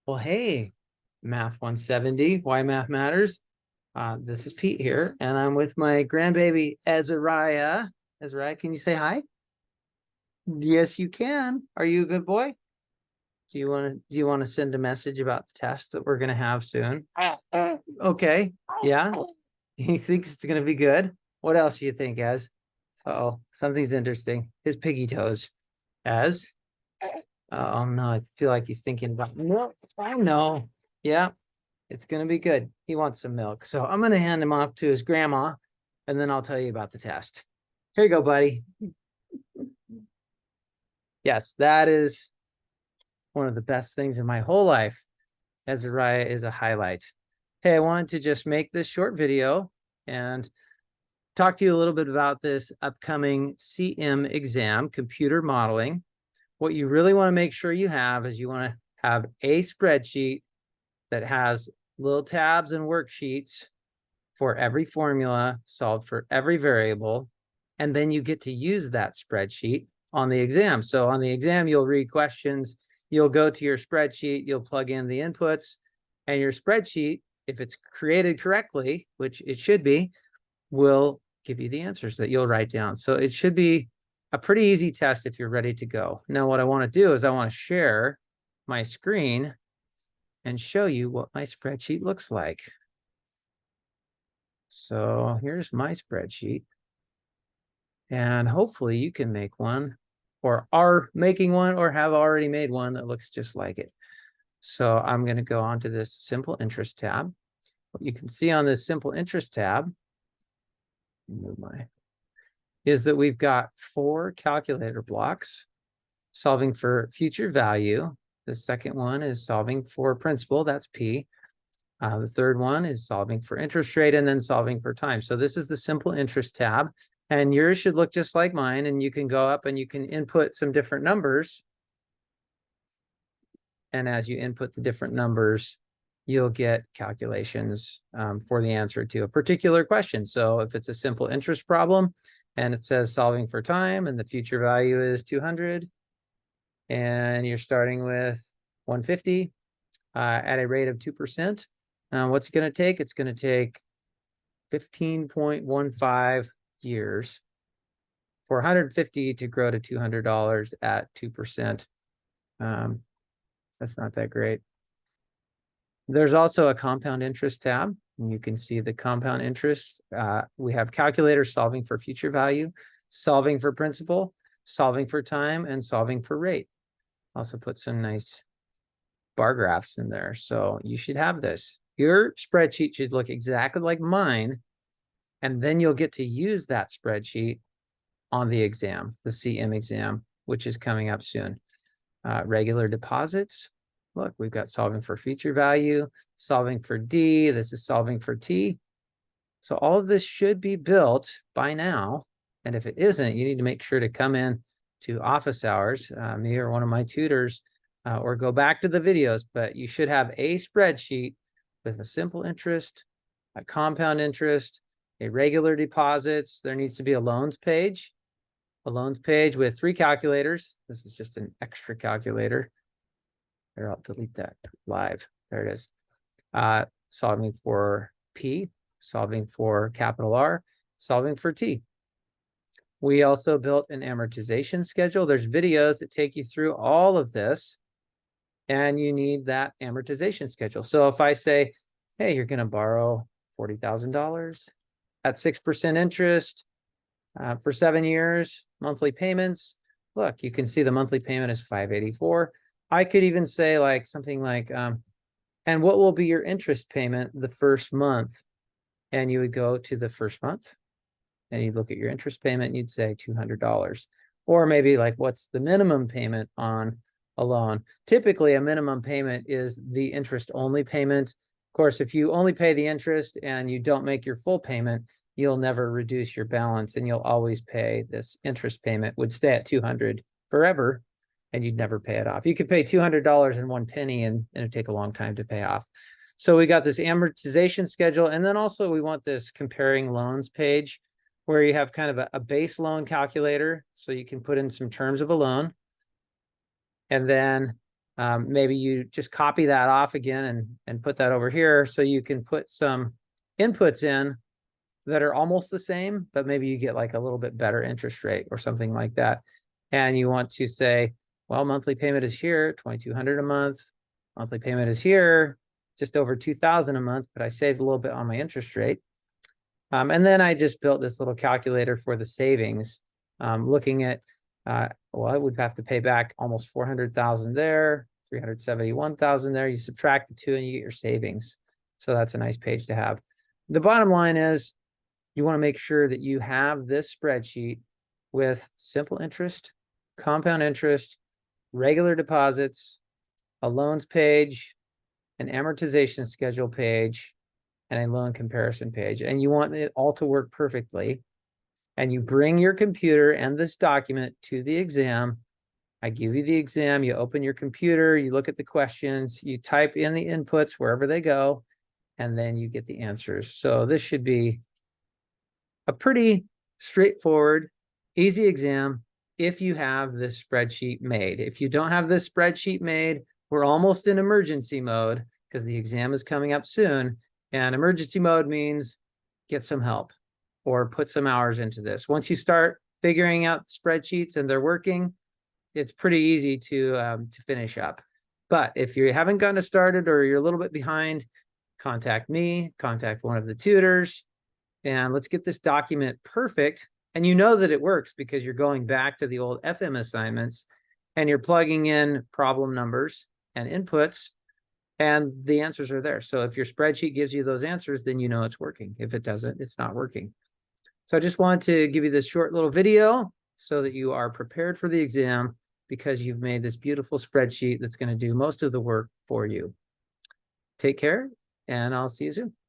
Well, hey, Math 170, Why Math Matters. This is Pete here, and I'm with my grandbaby Azariah. Azariah, can you say hi? Yes, you can. Are you a good boy? Do you want to send a message about the test that we're gonna have soon? Okay. Yeah. He thinks it's gonna be good. What else do you think, Az? Uh-oh, something's interesting. His piggy toes. Az? Oh no, I feel like he's thinking about milk. I know. Yeah. It's going to be good. He wants some milk. So I'm going to hand him off to his grandma, and then I'll tell you about the test. Here you go, buddy. Yes, that is one of the best things in my whole life. Azariah is a highlight. Hey, I wanted to just make this short video and talk to you a little bit about this upcoming CM exam, computer modeling. What you really want to make sure you have is you want to have a spreadsheet that has little tabs and worksheets for every formula, solved for every variable, and then you get to use that spreadsheet on the exam. So on the exam, you'll read questions, you'll go to your spreadsheet, you'll plug in the inputs, and your spreadsheet, if it's created correctly, which it should be, will give you the answers that you'll write down. So it should be a pretty easy test if you're ready to go. Now, what I want to do is I want to share my screen and show you what my spreadsheet looks like. So here's my spreadsheet. And hopefully you can make one or are making one or have already made one that looks just like it. So I'm going to go on to this simple interest tab. What you can see on this simple interest tab is that we've got 4 calculator blocks solving for future value. The second one is solving for principal, that's P. The third one is solving for interest rate and then solving for time. So this is the simple interest tab, and yours should look just like mine, and you can go up and you can input some different numbers. And as you input the different numbers, you'll get calculations for the answer to a particular question. So if it's a simple interest problem and it says solving for time and the future value is 200 and you're starting with 150 at a rate of 2%, what's it going to take? It's going to take 15.15 years for 150 to grow to $200 at 2%. That's not that great. There's also a compound interest tab. And you can see the compound interest. We have calculators solving for future value, solving for principal, solving for time, and solving for rate. Also put some nice bar graphs in there. So you should have this. Your spreadsheet should look exactly like mine, and then you'll get to use that spreadsheet on the exam, the CM exam, which is coming up soon. Regular deposits. Look, we've got solving for future value, solving for D. This is solving for T. So all of this should be built by now. And if it isn't, you need to make sure to come in to office hours, me or one of my tutors, or go back to the videos. But you should have a spreadsheet with a simple interest, a compound interest, a regular deposits. There needs to be a loans page with 3 calculators. This is just an extra calculator. Here, I'll delete that live. There it is. Solving for P, solving for capital R, solving for T. We also built an amortization schedule. There's videos that take you through all of this, and you need that amortization schedule. So if I say, hey, you're going to borrow $40,000 at 6% interest for 7 years, monthly payments. Look, you can see the monthly payment is $584. I could even say like something like, and what will be your interest payment the first month? And you would go to the first month and you'd look at your interest payment and you'd say $200. Or maybe like, what's the minimum payment on a loan? Typically, a minimum payment is the interest only payment. Of course, if you only pay the interest and you don't make your full payment, you'll never reduce your balance and you'll always pay this interest payment, would stay at $200 forever, and you'd never pay it off. You could pay $200 and 1 penny and it'd take a long time to pay off. So we got this amortization schedule. And then also we want this comparing loans page where you have kind of a base loan calculator. So you can put in some terms of a loan. And then Maybe you just copy that off again and put that over here so you can put some inputs in that are almost the same, but maybe you get like a little bit better interest rate or something like that. And you want to say, well, monthly payment is here, $2,200 a month. Monthly payment is here, just over $2,000 a month, but I saved a little bit on my interest rate. And then I just built this little calculator for the savings, looking at, well, I would have to pay back almost 400,000 there, 371,000 there. You subtract the two and you get your savings. So that's a nice page to have. The bottom line is you want to make sure that you have this spreadsheet with simple interest, compound interest, regular deposits, a loans page, an amortization schedule page, and a loan comparison page. And you want it all to work perfectly. And you bring your computer and this document to the exam. I give you the exam, you open your computer, you look at the questions, you type in the inputs wherever they go, and then you get the answers. So this should be a pretty straightforward, easy exam if you have this spreadsheet made. If you don't have this spreadsheet made, we're almost in emergency mode because the exam is coming up soon. And emergency mode means get some help or put some hours into this. Once you start figuring out spreadsheets and they're working, it's pretty easy to finish up. But if you haven't gotten started or you're a little bit behind, contact me, contact one of the tutors, and let's get this document perfect. And you know that it works because you're going back to the old FM assignments and you're plugging in problem numbers and inputs, and the answers are there. So if your spreadsheet gives you those answers, then you know it's working. If it doesn't, it's not working. So I just wanted to give you this short little video so that you are prepared for the exam because you've made this beautiful spreadsheet that's going to do most of the work for you. Take care, and I'll see you soon.